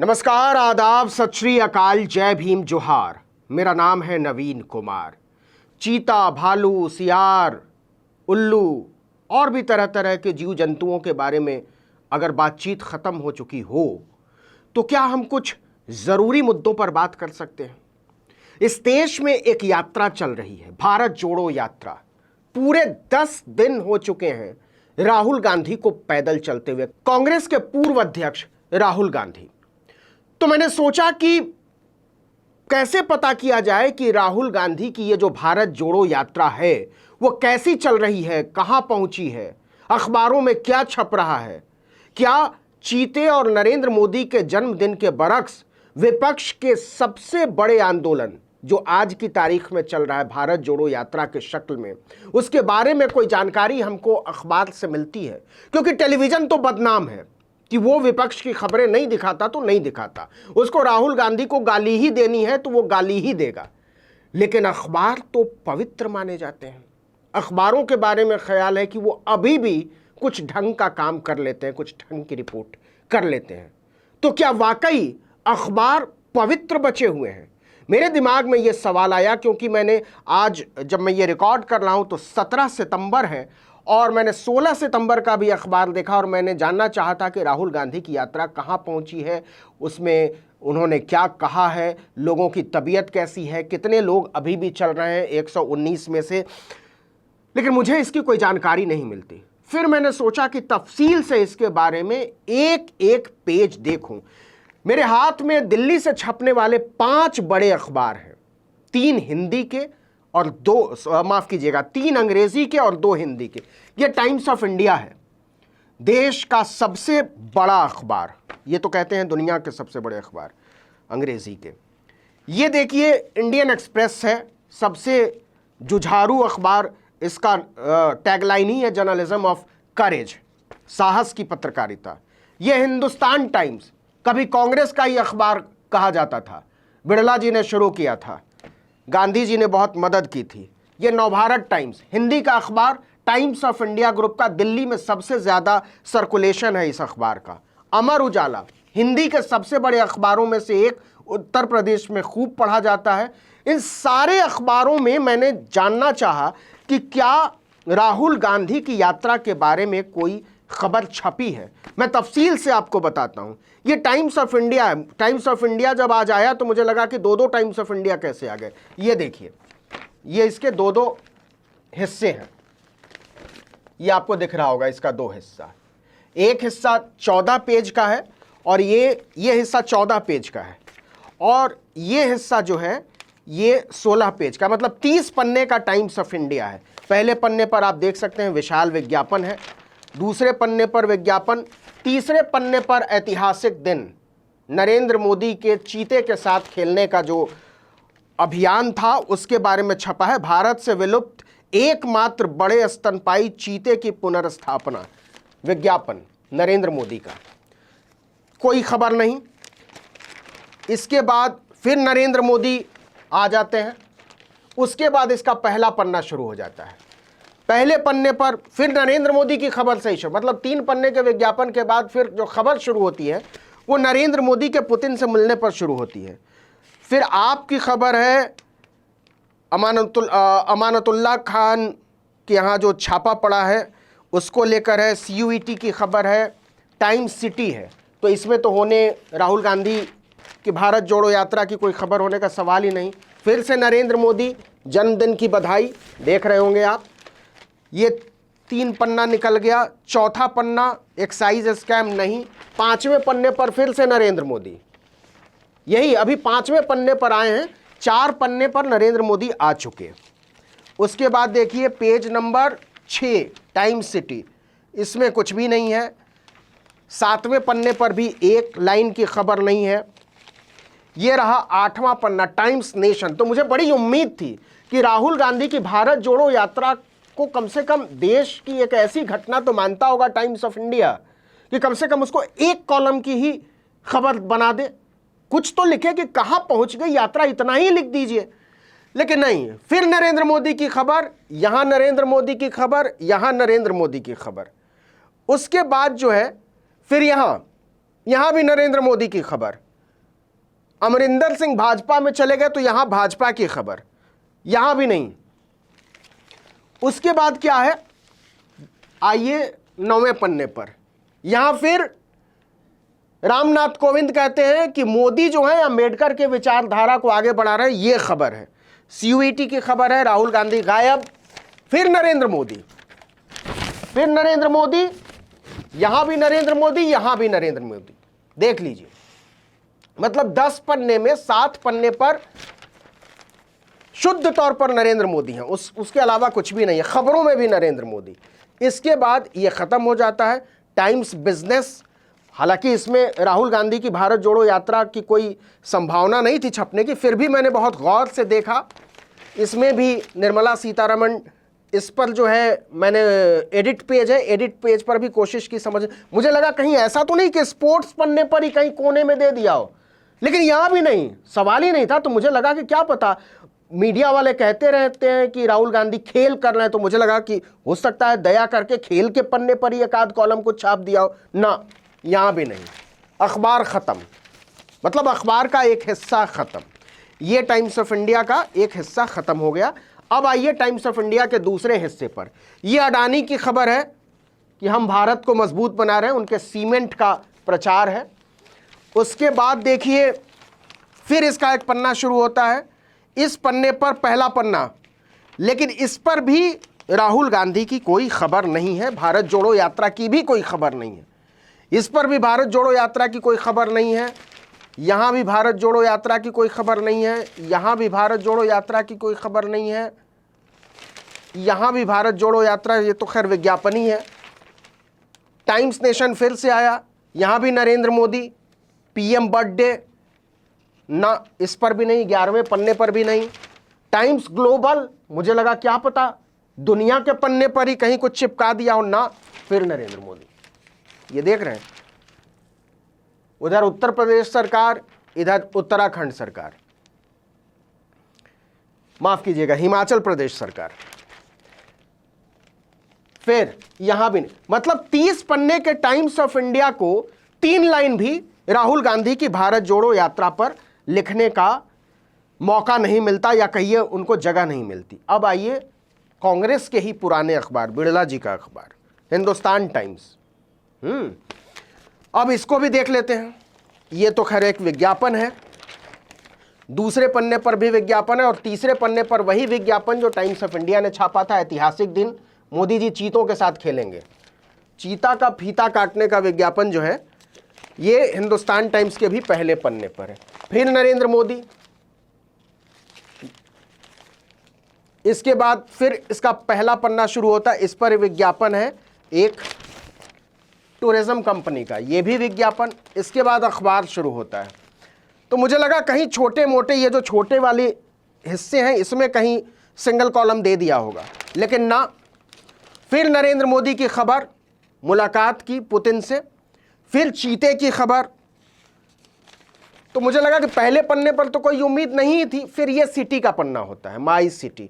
नमस्कार, आदाब, सत श्री अकाल, जय भीम, जोहार। मेरा नाम है नवीन कुमार। चीता, भालू, सियार, उल्लू और भी तरह तरह के जीव जंतुओं के बारे में अगर बातचीत ख़त्म हो चुकी हो तो क्या हम कुछ ज़रूरी मुद्दों पर बात कर सकते हैं। इस देश में एक यात्रा चल रही है, भारत जोड़ो यात्रा। पूरे 10 दिन हो चुके हैं राहुल गांधी को पैदल चलते हुए, कांग्रेस के पूर्व अध्यक्ष राहुल गांधी। तो मैंने सोचा कि कैसे पता किया जाए कि राहुल गांधी की ये जो भारत जोड़ो यात्रा है वो कैसी चल रही है, कहां पहुंची है, अखबारों में क्या छप रहा है। क्या चीते और नरेंद्र मोदी के जन्मदिन के बरक्स विपक्ष के सबसे बड़े आंदोलन जो आज की तारीख में चल रहा है भारत जोड़ो यात्रा के शक्ल में, उसके बारे में कोई जानकारी हमको अखबार से मिलती है? क्योंकि टेलीविजन तो बदनाम है कि वो विपक्ष की खबरें नहीं दिखाता तो नहीं दिखाता, उसको राहुल गांधी को गाली ही देनी है तो वो गाली ही देगा। लेकिन अखबार तो पवित्र माने जाते हैं। अखबारों के बारे में ख्याल है कि वो अभी भी कुछ ढंग का काम कर लेते हैं, कुछ ढंग की रिपोर्ट कर लेते हैं। तो क्या वाकई अखबार पवित्र बचे हुए हैं? मेरे दिमाग में ये सवाल आया क्योंकि मैंने आज जब मैं ये रिकॉर्ड कर रहा हूं तो 17 सितंबर है और मैंने 16 सितंबर का भी अखबार देखा और मैंने जानना चाहा था कि राहुल गांधी की यात्रा कहाँ पहुँची है, उसमें उन्होंने क्या कहा है, लोगों की तबीयत कैसी है, कितने लोग अभी भी चल रहे हैं 119 में से। लेकिन मुझे इसकी कोई जानकारी नहीं मिलती। फिर मैंने सोचा कि तफसील से इसके बारे में एक एक पेज देखूं। मेरे हाथ में दिल्ली से छपने वाले 5 बड़े अखबार हैं, 3 हिंदी के और 3 अंग्रेजी के और 2 हिंदी के। ये टाइम्स ऑफ इंडिया है, देश का सबसे बड़ा अखबार। ये तो कहते हैं दुनिया के सबसे बड़े अखबार अंग्रेजी के। ये देखिए इंडियन एक्सप्रेस है, सबसे जुझारू अखबार। इसका टैगलाइन ही है जर्नलिज्म ऑफ करेज, साहस की पत्रकारिता। यह हिंदुस्तान टाइम्स, कभी कांग्रेस का ही अखबार कहा जाता था, बिड़ला जी ने शुरू किया था, गांधी जी ने बहुत मदद की थी। यह नवभारत टाइम्स, हिंदी का अखबार, टाइम्स ऑफ इंडिया ग्रुप का, दिल्ली में सबसे ज्यादा सर्कुलेशन है इस अखबार का। अमर उजाला, हिंदी के सबसे बड़े अखबारों में से एक, उत्तर प्रदेश में खूब पढ़ा जाता है। इन सारे अखबारों में मैंने जानना चाहा कि क्या राहुल गांधी की यात्रा के बारे में कोई खबर छपी है। मैं तफसील से आपको बताता हूं। ये टाइम्स ऑफ इंडिया है। टाइम्स ऑफ इंडिया जब आज आया तो मुझे लगा कि 2-2 टाइम्स ऑफ इंडिया कैसे आ गए। ये देखिए, ये इसके 2-2 हिस्से हैं। ये आपको दिख रहा होगा, इसका 2 हिस्सा। एक हिस्सा 14 पेज का है और ये हिस्सा 14 पेज का है और ये हिस्सा जो है ये 16 पेज का, मतलब 30 पन्ने का टाइम्स ऑफ इंडिया है। पहले पन्ने पर आप देख सकते हैं विशाल विज्ञापन है, दूसरे पन्ने पर विज्ञापन, तीसरे पन्ने पर ऐतिहासिक दिन, नरेंद्र मोदी के चीते के साथ खेलने का जो अभियान था उसके बारे में छपा है। भारत से विलुप्त एकमात्र बड़े स्तनपाई चीते की पुनर्स्थापना, विज्ञापन नरेंद्र मोदी का। कोई खबर नहीं। इसके बाद फिर नरेंद्र मोदी आ जाते हैं। उसके बाद इसका पहला पन्ना शुरू हो जाता है। पहले पन्ने पर फिर नरेंद्र मोदी की खबर से ही, मतलब 3 पन्ने के विज्ञापन के बाद फिर जो खबर शुरू होती है वो नरेंद्र मोदी के पुतिन से मिलने पर शुरू होती है। फिर आपकी खबर है अमानतुल्लाह खान के यहाँ जो छापा पड़ा है उसको लेकर है। CUET की खबर है, टाइम्स सिटी है। तो इसमें तो होने राहुल गांधी कि भारत जोड़ो यात्रा की कोई खबर होने का सवाल ही नहीं। फिर से नरेंद्र मोदी जन्मदिन की बधाई, देख रहे होंगे आप। ये 3 पन्ना निकल गया। चौथा पन्ना एक्साइज स्कैम नहीं। 5वें पन्ने पर फिर से नरेंद्र मोदी, यही अभी 5वें पन्ने पर आए हैं। 4 पन्ने पर नरेंद्र मोदी आ चुके। उसके बाद देखिए पेज नंबर 6 टाइम्स सिटी, इसमें कुछ भी नहीं है। 7वें पन्ने पर भी एक लाइन की खबर नहीं है। ये रहा 8वां पन्ना टाइम्स नेशन। तो मुझे बड़ी उम्मीद थी कि राहुल गांधी की भारत जोड़ो यात्रा को कम से कम देश की एक ऐसी घटना तो मानता होगा टाइम्स ऑफ इंडिया कि कम से कम उसको एक कॉलम की ही खबर बना दे, कुछ तो लिखे कि कहां पहुंच गई यात्रा, इतना ही लिख दीजिए। लेकिन नहीं, फिर नरेंद्र मोदी की खबर, यहां नरेंद्र मोदी की खबर, यहां नरेंद्र मोदी की खबर। उसके बाद जो है फिर यहां भी नरेंद्र मोदी की खबर। अमरिंदर सिंह भाजपा में चले गए तो यहां भाजपा की खबर, यहां भी नहीं। उसके बाद क्या है, आइए 9वें पन्ने पर, यहां फिर रामनाथ कोविंद कहते हैं कि मोदी जो है अंबेडकर के विचारधारा को आगे बढ़ा रहे हैं, यह खबर है। सीयूईटी की खबर है, राहुल गांधी गायब। फिर नरेंद्र मोदी, फिर नरेंद्र मोदी, यहां भी नरेंद्र मोदी, यहां भी नरेंद्र मोदी। देख लीजिए, मतलब 10 पन्ने में 7 पन्ने पर शुद्ध तौर पर नरेंद्र मोदी हैं, उसके अलावा कुछ भी नहीं है। खबरों में भी नरेंद्र मोदी। इसके बाद यह खत्म हो जाता है। टाइम्स बिजनेस, हालांकि इसमें राहुल गांधी की भारत जोड़ो यात्रा की कोई संभावना नहीं थी छपने की, फिर भी मैंने बहुत गौर से देखा। इसमें भी निर्मला सीतारमण, इस पर जो है मैंने एडिट पेज है, एडिट पेज पर भी कोशिश की समझ, मुझे लगा कहीं ऐसा तो नहीं कि स्पोर्ट्स पन्ने पर ही कहीं कोने में दे दिया हो, लेकिन यहां भी नहीं, सवाल ही नहीं था। तो मुझे लगा कि क्या पता, मीडिया वाले कहते रहते हैं कि राहुल गांधी खेल कर रहे हैं, तो मुझे लगा कि हो सकता है दया करके खेल के पन्ने पर ही एक आध कॉलम को छाप दिया हो ना, यहां भी नहीं। अखबार खत्म, मतलब अखबार का एक हिस्सा खत्म। ये टाइम्स ऑफ इंडिया का एक हिस्सा खत्म हो गया। अब आइए टाइम्स ऑफ इंडिया के दूसरे हिस्से पर। यह अडानी की खबर है कि हम भारत को मजबूत बना रहे हैं, उनके सीमेंट का प्रचार है। उसके बाद देखिए फिर इसका एक पन्ना शुरू होता है। इस पन्ने पर पहला पन्ना, लेकिन इस पर भी राहुल गांधी की कोई खबर नहीं है, भारत जोड़ो यात्रा की भी कोई खबर नहीं है। इस पर भी भारत जोड़ो यात्रा की कोई खबर नहीं है। यहां भी भारत जोड़ो यात्रा की कोई खबर नहीं है। यहां भी भारत जोड़ो यात्रा की कोई खबर नहीं है। यहां भी भारत जोड़ो यात्रा, ये तो खैर विज्ञापन ही है। टाइम्स नेशन फिर से आया, यहां भी नरेंद्र मोदी, पीएम बर्थडे ना, इस पर भी नहीं, 11वें पन्ने पर भी नहीं। टाइम्स ग्लोबल, मुझे लगा क्या पता दुनिया के पन्ने पर ही कहीं कुछ चिपका दिया हो ना, फिर नरेंद्र मोदी। ये देख रहे हैं, उधर उत्तर प्रदेश सरकार, इधर उत्तराखंड सरकार, माफ कीजिएगा हिमाचल प्रदेश सरकार। फिर यहां भी नहीं, मतलब 30 पन्ने के टाइम्स ऑफ इंडिया को 3 लाइन भी राहुल गांधी की भारत जोड़ो यात्रा पर लिखने का मौका नहीं मिलता, या कहिए उनको जगह नहीं मिलती। अब आइए कांग्रेस के ही पुराने अखबार, बिड़ला जी का अखबार हिंदुस्तान टाइम्स। अब इसको भी देख लेते हैं। ये तो खैर एक विज्ञापन है, दूसरे पन्ने पर भी विज्ञापन है, और तीसरे पन्ने पर वही विज्ञापन जो टाइम्स ऑफ इंडिया ने छापा था, ऐतिहासिक दिन मोदी जी चीतों के साथ खेलेंगे। चीता का फीता काटने का विज्ञापन जो है ये हिंदुस्तान टाइम्स के भी पहले पन्ने पर है। फिर नरेंद्र मोदी, इसके बाद फिर इसका पहला पन्ना शुरू होता है, इस पर विज्ञापन है एक टूरिज्म कंपनी का, ये भी विज्ञापन। इसके बाद अखबार शुरू होता है। तो मुझे लगा कहीं छोटे मोटे ये जो छोटे वाले हिस्से हैं इसमें कहीं सिंगल कॉलम दे दिया होगा, लेकिन ना। फिर नरेंद्र मोदी की खबर मुलाकात की पुतिन से, फिर चीते की खबर। तो मुझे लगा कि पहले पन्ने पर तो कोई उम्मीद नहीं थी। फिर ये सिटी का पन्ना होता है, माई सिटी,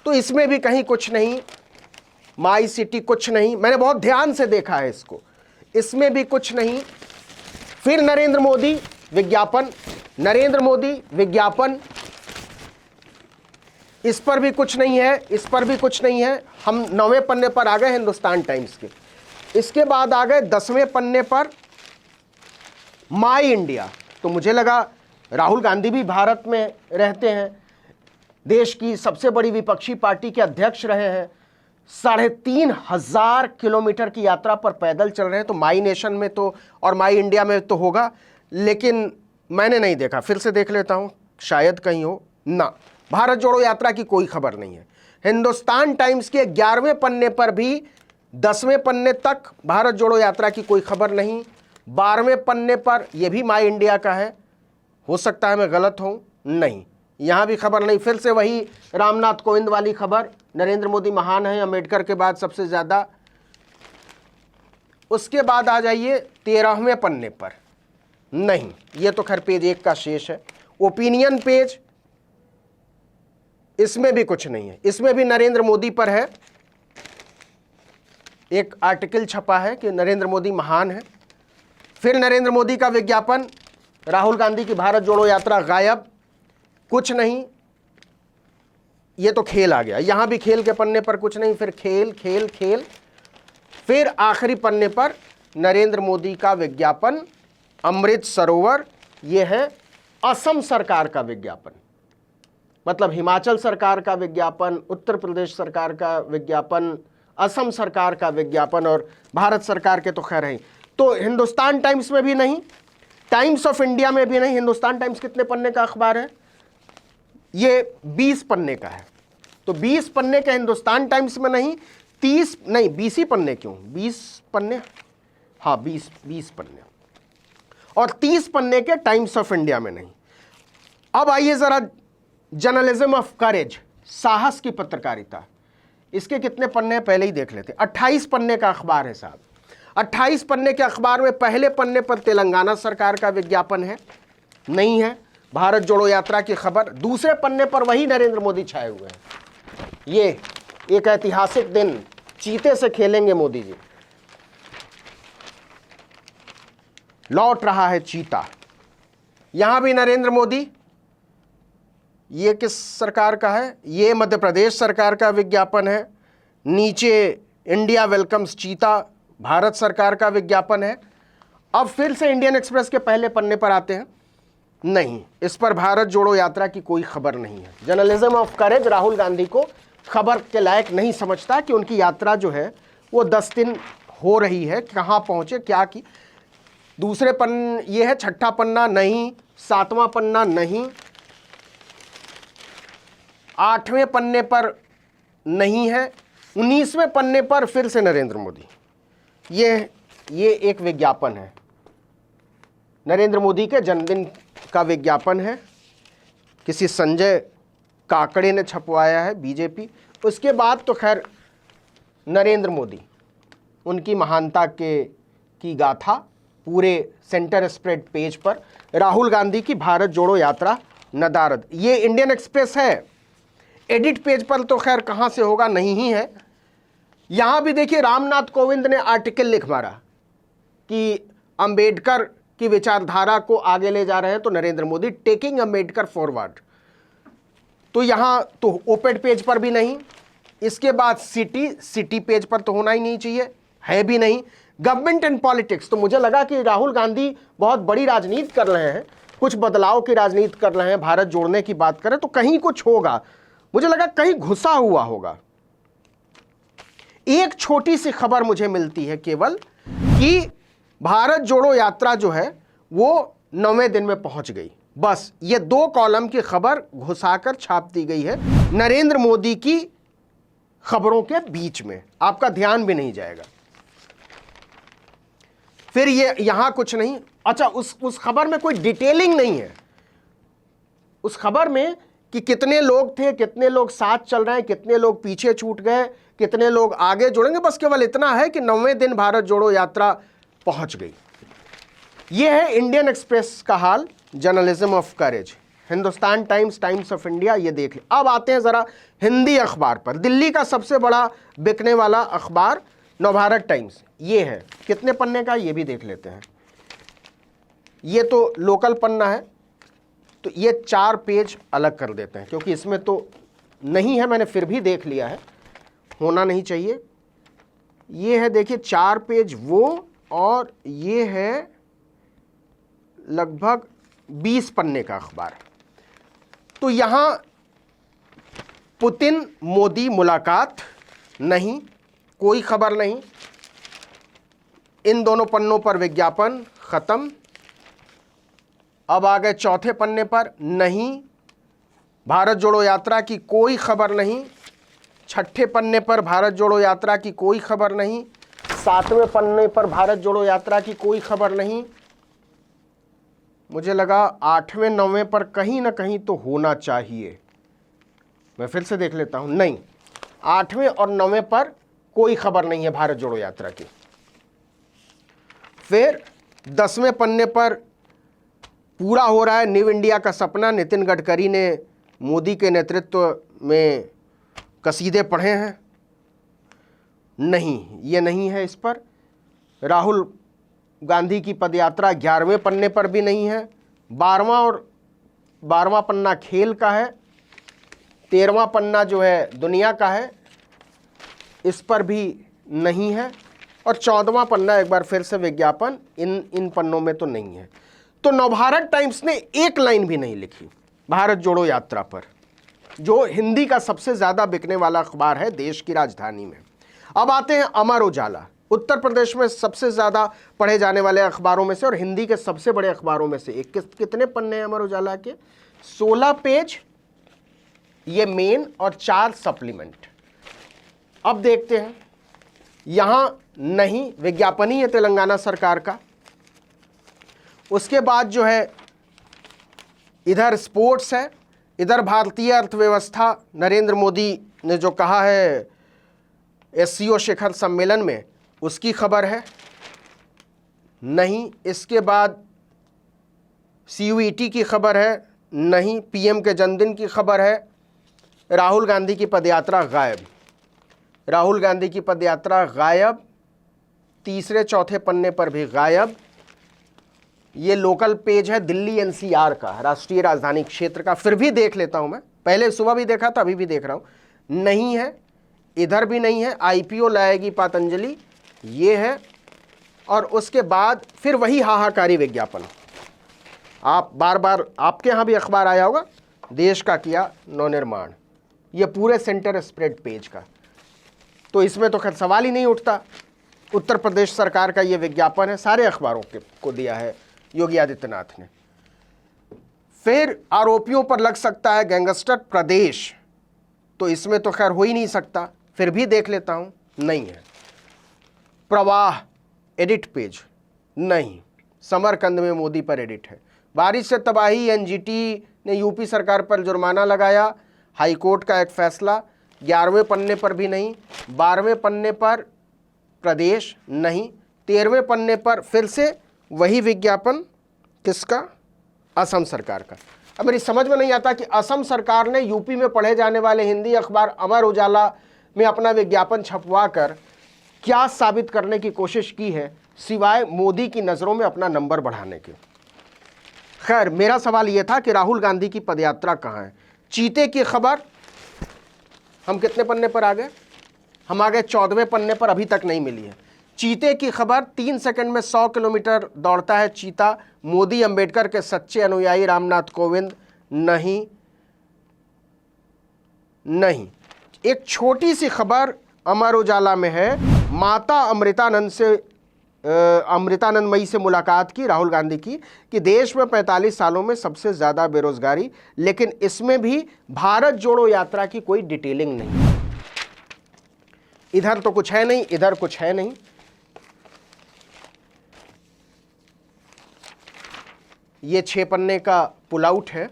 तो इसमें भी कहीं कुछ नहीं, माई सिटी कुछ नहीं। मैंने बहुत ध्यान से देखा है इसको, इसमें भी कुछ नहीं। फिर नरेंद्र मोदी विज्ञापन, नरेंद्र मोदी विज्ञापन, इस पर भी कुछ नहीं है, इस पर भी कुछ नहीं है। हम 9वें पन्ने पर आ गए हिंदुस्तान टाइम्स के। इसके बाद आ गए 10वें पन्ने पर माई इंडिया। तो मुझे लगा राहुल गांधी भी भारत में रहते हैं, देश की सबसे बड़ी विपक्षी पार्टी के अध्यक्ष रहे हैं, 3,500 किलोमीटर की यात्रा पर पैदल चल रहे हैं, तो माई नेशन में तो और माई इंडिया में तो होगा, लेकिन मैंने नहीं देखा। फिर से देख लेता हूं, शायद कहीं हो ना। भारत जोड़ो यात्रा की कोई खबर नहीं है। हिंदुस्तान टाइम्स के 11वें पन्ने पर भी 10वें पन्ने तक भारत जोड़ो यात्रा की कोई खबर नहीं। 12वें पन्ने पर यह भी माई इंडिया का है, हो सकता है मैं गलत हूं, नहीं, यहां भी खबर नहीं। फिर से वही रामनाथ कोविंद वाली खबर, नरेंद्र मोदी महान है, अंबेडकर के बाद सबसे ज्यादा। उसके बाद आ जाइए 13वें पन्ने पर, नहीं, ये तो खैर पेज 1 का शेष है। ओपिनियन पेज, इसमें भी कुछ नहीं है, इसमें भी नरेंद्र मोदी पर है, एक आर्टिकल छपा है कि नरेंद्र मोदी महान है। फिर नरेंद्र मोदी का विज्ञापन, राहुल गांधी की भारत जोड़ो यात्रा गायब, कुछ नहीं। ये तो खेल आ गया, यहां भी खेल के पन्ने पर कुछ नहीं, फिर खेल खेल खेल, फिर आखिरी पन्ने पर नरेंद्र मोदी का विज्ञापन, अमृत सरोवर। यह है असम सरकार का विज्ञापन, मतलब हिमाचल सरकार का विज्ञापन, उत्तर प्रदेश सरकार का विज्ञापन, असम सरकार का विज्ञापन और भारत सरकार के तो खैर है। तो हिंदुस्तान टाइम्स में भी नहीं, टाइम्स ऑफ इंडिया में भी नहीं। हिंदुस्तान टाइम्स कितने पन्ने का अखबार है? ये 20 पन्ने का है। तो 20 पन्ने के हिंदुस्तान टाइम्स में नहीं, 30 नहीं 20 ही पन्ने, क्यों 20 पन्ने, हाँ 20 पन्ने, और 30 पन्ने के टाइम्स ऑफ इंडिया में नहीं। अब आइए जरा जर्नलिज्म ऑफ करेज, साहस की पत्रकारिता, इसके कितने पन्ने हैं पहले ही देख लेते। 28 पन्ने का अखबार है साहब। 28 पन्ने के अखबार में पहले पन्ने पर तेलंगाना सरकार का विज्ञापन है, नहीं है, भारत जोड़ो यात्रा की खबर। दूसरे पन्ने पर वही नरेंद्र मोदी छाए हुए हैं। ये एक ऐतिहासिक दिन, चीते से खेलेंगे मोदी जी, लौट रहा है चीता। यहां भी नरेंद्र मोदी। ये किस सरकार का है? ये मध्य प्रदेश सरकार का विज्ञापन है। नीचे इंडिया वेलकम्स चीता, भारत सरकार का विज्ञापन है। अब फिर से इंडियन एक्सप्रेस के पहले पन्ने पर आते हैं, नहीं, इस पर भारत जोड़ो यात्रा की कोई खबर नहीं है। जर्नलिज्म ऑफ करेज राहुल गांधी को खबर के लायक नहीं समझता कि उनकी यात्रा जो है वो 10 दिन हो रही है, कहाँ पहुंचे, क्या की। दूसरे पन्ने ये है, छठा पन्ना नहीं, 7वां पन्ना नहीं, 8वें पन्ने पर नहीं है, 19वें पन्ने पर फिर से नरेंद्र मोदी। ये एक विज्ञापन है, नरेंद्र मोदी के जन्मदिन का विज्ञापन है, किसी संजय काकड़े ने छपवाया है, बीजेपी। उसके बाद तो खैर नरेंद्र मोदी, उनकी महानता की गाथा पूरे सेंटर स्प्रेड पेज पर, राहुल गांधी की भारत जोड़ो यात्रा नदारद। ये इंडियन एक्सप्रेस है, एडिट पेज पर तो खैर कहाँ से होगा, नहीं ही है। यहां भी देखिए रामनाथ कोविंद ने आर्टिकल लिख मारा कि अंबेडकर की विचारधारा को आगे ले जा रहे हैं, तो नरेंद्र मोदी टेकिंग अंबेडकर फॉरवर्ड। तो यहां तो ओपेड पेज पर भी नहीं। इसके बाद सिटी पेज पर तो होना ही नहीं चाहिए, है भी नहीं। गवर्नमेंट एंड पॉलिटिक्स, तो मुझे लगा कि राहुल गांधी बहुत बड़ी राजनीति कर रहे हैं, कुछ बदलाव की राजनीति कर रहे हैं, भारत जोड़ने की बात करें तो कहीं कुछ होगा, मुझे लगा कहीं घुसा हुआ होगा। एक छोटी सी खबर मुझे मिलती है केवल कि भारत जोड़ो यात्रा जो है वो 9वें दिन में पहुंच गई। बस ये 2 कॉलम की खबर घुसाकर छाप दी गई है नरेंद्र मोदी की खबरों के बीच में, आपका ध्यान भी नहीं जाएगा। फिर ये यहां कुछ नहीं। अच्छा, उस खबर में कोई डिटेलिंग नहीं है, उस खबर में कि कितने लोग थे, कितने लोग साथ चल रहे हैं, कितने लोग पीछे छूट गए, कितने लोग आगे जुड़ेंगे। बस केवल इतना है कि 9वें दिन भारत जोड़ो यात्रा पहुंच गई। यह है इंडियन एक्सप्रेस का हाल, journalism of courage. Hindustan Times, Times of India, ये देख लें। अब आते हैं जरा हिंदी अखबार पर। दिल्ली का सबसे बड़ा बिकने वाला अखबार नवभारत टाइम्स, ये है, कितने पन्ने का ये भी देख लेते हैं। ये तो लोकल पन्ना है, तो ये 4 पेज अलग कर देते हैं क्योंकि इसमें तो नहीं है, मैंने फिर भी देख लिया है, होना नहीं चाहिए। ये है देखिए 4 पेज वो, और ये है लगभग 20 पन्ने का अखबार। तो यहां पुतिन मोदी मुलाकात नहीं, कोई खबर नहीं। इन दोनों पन्नों पर विज्ञापन खत्म। अब आ गए चौथे पन्ने पर, नहीं, भारत जोड़ो यात्रा की कोई खबर नहीं। छठे पन्ने पर भारत जोड़ो यात्रा की कोई खबर नहीं। 7वें पन्ने पर भारत जोड़ो यात्रा की कोई खबर नहीं। मुझे लगा 8वें 9वें पर कहीं ना कहीं तो होना चाहिए, मैं फिर से देख लेता हूं, नहीं, 8वें और 9वें पर कोई खबर नहीं है भारत जोड़ो यात्रा की। फिर 10वें पन्ने पर पूरा हो रहा है न्यू इंडिया का सपना। नितिन गडकरी ने मोदी के नेतृत्व में कसीदे पढ़े हैं, नहीं, ये नहीं है इस पर। राहुल गांधी की पदयात्रा 11वें पन्ने पर भी नहीं है, 12वां पन्ना खेल का है, 13वां पन्ना जो है दुनिया का है, इस पर भी नहीं है, और 14वां पन्ना एक बार फिर से विज्ञापन, इन पन्नों में तो नहीं है। तो नवभारत टाइम्स ने एक लाइन भी नहीं लिखी भारत जोड़ो यात्रा पर, जो हिंदी का सबसे ज्यादा बिकने वाला अखबार है देश की राजधानी में। अब आते हैं अमर उजाला, उत्तर प्रदेश में सबसे ज्यादा पढ़े जाने वाले अखबारों में से और हिंदी के सबसे बड़े अखबारों में से एक। कितने पन्ने हैं अमर उजाला के? 16 पेज, ये मेन और 4 सप्लीमेंट। अब देखते हैं, यहां नहीं, विज्ञापन ही है तेलंगाना सरकार का। उसके बाद जो है इधर स्पोर्ट्स है, इधर भारतीय अर्थव्यवस्था, नरेंद्र मोदी ने जो कहा है एससीओ शिखर सम्मेलन में, उसकी खबर है नहीं। इसके बाद सीयूईटी की खबर है नहीं। पीएम के जन्मदिन की खबर है। राहुल गांधी की पदयात्रा गायब, राहुल गांधी की पदयात्रा गायब, तीसरे चौथे पन्ने पर भी गायब। ये लोकल पेज है दिल्ली एनसीआर का, राष्ट्रीय राजधानी क्षेत्र का, फिर भी देख लेता हूं मैं, पहले सुबह भी देखा था, अभी भी देख रहा हूं, नहीं है, इधर भी नहीं है। आईपीओ लाएगी पतंजलि, ये है, और उसके बाद फिर वही हाहाकारी विज्ञापन। आप बार बार, आपके यहां भी अखबार आया होगा, देश का किया नवनिर्माण, ये पूरे सेंटर स्प्रेड पेज का, तो इसमें तो खैर सवाल ही नहीं उठता। उत्तर प्रदेश सरकार का ये विज्ञापन है, सारे अखबारों को दिया है योगी आदित्यनाथ ने। फिर आरोपियों पर लग सकता है गैंगस्टर प्रदेश, तो इसमें तो खैर हो ही नहीं सकता, फिर भी देख लेता हूं, नहीं है। प्रवाह एडिट पेज नहीं, समरकंद में मोदी पर एडिट है। बारिश से तबाही, एनजीटी ने यूपी सरकार पर जुर्माना लगाया, हाईकोर्ट का एक फैसला, 11वें पन्ने पर भी नहीं। 12वें पन्ने पर प्रदेश नहीं। 13वें पन्ने पर फिर से वही विज्ञापन, किसका? असम सरकार का। अब मेरी समझ में नहीं आता कि असम सरकार ने यूपी में पढ़े जाने वाले हिंदी अखबार अमर उजाला में अपना विज्ञापन छपवा कर क्या साबित करने की कोशिश की है, सिवाय मोदी की नज़रों में अपना नंबर बढ़ाने के। खैर, मेरा सवाल यह था कि राहुल गांधी की पदयात्रा कहाँ है। चीते की खबर, हम कितने पन्ने पर आ गए? हम आ गए 14वें पन्ने पर, अभी तक नहीं मिली है। चीते की खबर, 3 सेकंड में 100 किलोमीटर दौड़ता है चीता, मोदी अंबेडकर के सच्चे अनुयायी रामनाथ कोविंद, नहीं नहीं। एक छोटी सी खबर अमर उजाला में है, माता अमृतानंदमयी से मुलाकात की राहुल गांधी की, कि देश में 45 सालों में सबसे ज्यादा बेरोजगारी, लेकिन इसमें भी भारत जोड़ो यात्रा की कोई डिटेलिंग नहीं। इधर तो कुछ है नहीं, इधर कुछ है नहीं। ये 6 पन्ने का पुल आउट है,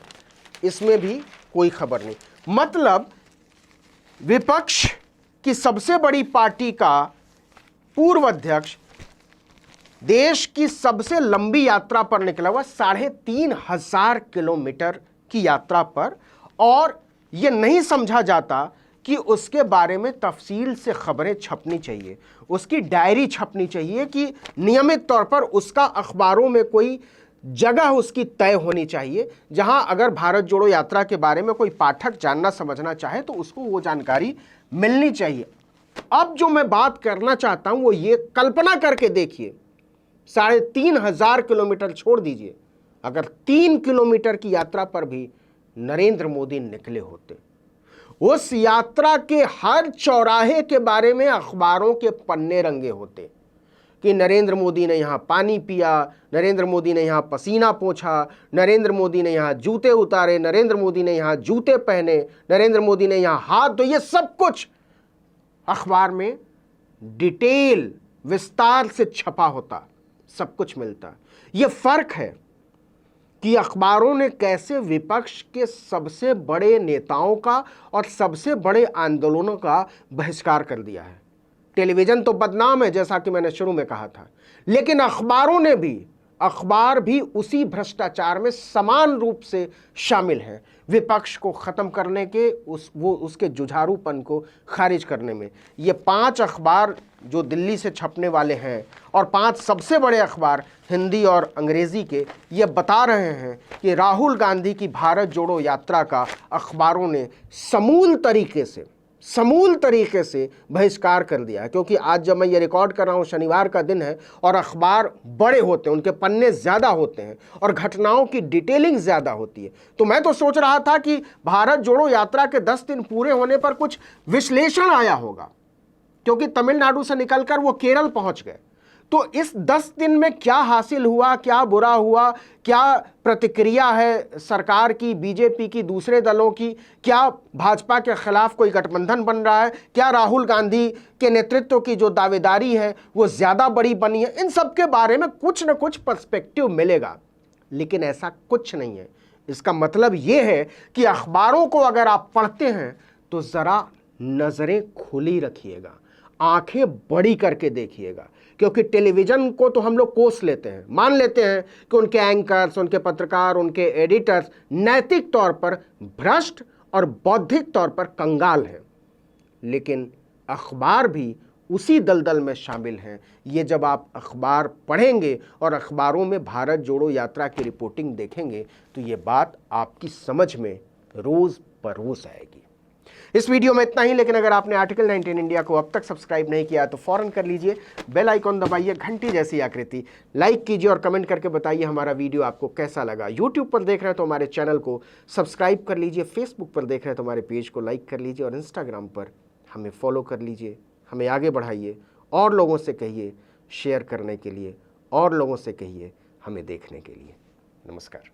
इसमें भी कोई खबर नहीं। मतलब विपक्ष की सबसे बड़ी पार्टी का पूर्व अध्यक्ष देश की सबसे लंबी यात्रा पर निकला हुआ, 3,500 किलोमीटर की यात्रा पर, और यह नहीं समझा जाता कि उसके बारे में तफसील से खबरें छपनी चाहिए, उसकी डायरी छपनी चाहिए, कि नियमित तौर पर उसका अखबारों में कोई जगह उसकी तय होनी चाहिए, जहां अगर भारत जोड़ो यात्रा के बारे में कोई पाठक जानना समझना चाहे तो उसको वो जानकारी मिलनी चाहिए। अब जो मैं बात करना चाहता हूं वो ये, कल्पना करके देखिए, 3,500 किलोमीटर छोड़ दीजिए, अगर 3 किलोमीटर की यात्रा पर भी नरेंद्र मोदी निकले होते, उस यात्रा के हर चौराहे के बारे में अखबारों के पन्ने रंगे होते, कि नरेंद्र मोदी ने यहां पानी पिया, नरेंद्र मोदी ने यहां पसीना पोंछा, नरेंद्र मोदी ने यहां जूते उतारे, नरेंद्र मोदी ने यहां जूते पहने, नरेंद्र मोदी ने यहां हाथ धोए। ये सब कुछ अखबार में डिटेल विस्तार से छपा होता, सब कुछ मिलता। यह फर्क है कि अखबारों ने कैसे विपक्ष के सबसे बड़े नेताओं का और सबसे बड़े आंदोलनों का बहिष्कार कर दिया है। टेलीविजन तो बदनाम है, जैसा कि मैंने शुरू में कहा था, लेकिन अखबारों ने भी अखबार भी उसी भ्रष्टाचार में समान रूप से शामिल हैं, विपक्ष को ख़त्म करने के उसके जुझारूपन को खारिज करने में। ये 5 अखबार जो दिल्ली से छपने वाले हैं और 5 सबसे बड़े अखबार हिंदी और अंग्रेज़ी के, ये बता रहे हैं कि राहुल गांधी की भारत जोड़ो यात्रा का अखबारों ने समूल तरीके से बहिष्कार कर दिया है। क्योंकि आज जब मैं ये रिकॉर्ड कर रहा हूँ, शनिवार का दिन है और अखबार बड़े होते हैं, उनके पन्ने ज़्यादा होते हैं और घटनाओं की डिटेलिंग ज़्यादा होती है। तो मैं तो सोच रहा था कि भारत जोड़ो यात्रा के 10 दिन पूरे होने पर कुछ विश्लेषण आया होगा, क्योंकि तमिलनाडु से निकलकर वो केरल पहुंच गए। तो इस 10 दिन में क्या हासिल हुआ, क्या बुरा हुआ, क्या प्रतिक्रिया है सरकार की, बीजेपी की, दूसरे दलों की, क्या भाजपा के खिलाफ कोई गठबंधन बन रहा है, क्या राहुल गांधी के नेतृत्व की जो दावेदारी है वो ज़्यादा बड़ी बनी है, इन सब के बारे में कुछ न कुछ पर्सपेक्टिव मिलेगा। लेकिन ऐसा कुछ नहीं है। इसका मतलब ये है कि अखबारों को अगर आप पढ़ते हैं तो ज़रा नज़रें खुली रखिएगा, आंखें बड़ी करके देखिएगा। क्योंकि टेलीविज़न को तो हम लोग कोस लेते हैं, मान लेते हैं कि उनके एंकर्स, उनके पत्रकार, उनके एडिटर्स नैतिक तौर पर भ्रष्ट और बौद्धिक तौर पर कंगाल हैं। लेकिन अखबार भी उसी दलदल में शामिल हैं। ये जब आप अखबार पढ़ेंगे और अखबारों में भारत जोड़ो यात्रा की रिपोर्टिंग देखेंगे तो ये बात आपकी समझ में रोज़ बरोज़ आएगी। इस वीडियो में इतना ही, लेकिन अगर आपने आर्टिकल 19 इंडिया को अब तक सब्सक्राइब नहीं किया तो फौरन कर लीजिए, बेल आइकॉन दबाइए, घंटी जैसी आकृति, लाइक कीजिए और कमेंट करके बताइए हमारा वीडियो आपको कैसा लगा। यूट्यूब पर देख रहे हैं तो हमारे चैनल को सब्सक्राइब कर लीजिए, फेसबुक पर देख रहे हैं तो हमारे पेज को लाइक कर लीजिए और इंस्टाग्राम पर हमें फॉलो कर लीजिए। हमें आगे बढ़ाइए और लोगों से कहिए शेयर करने के लिए, और लोगों से कहिए हमें देखने के लिए। नमस्कार।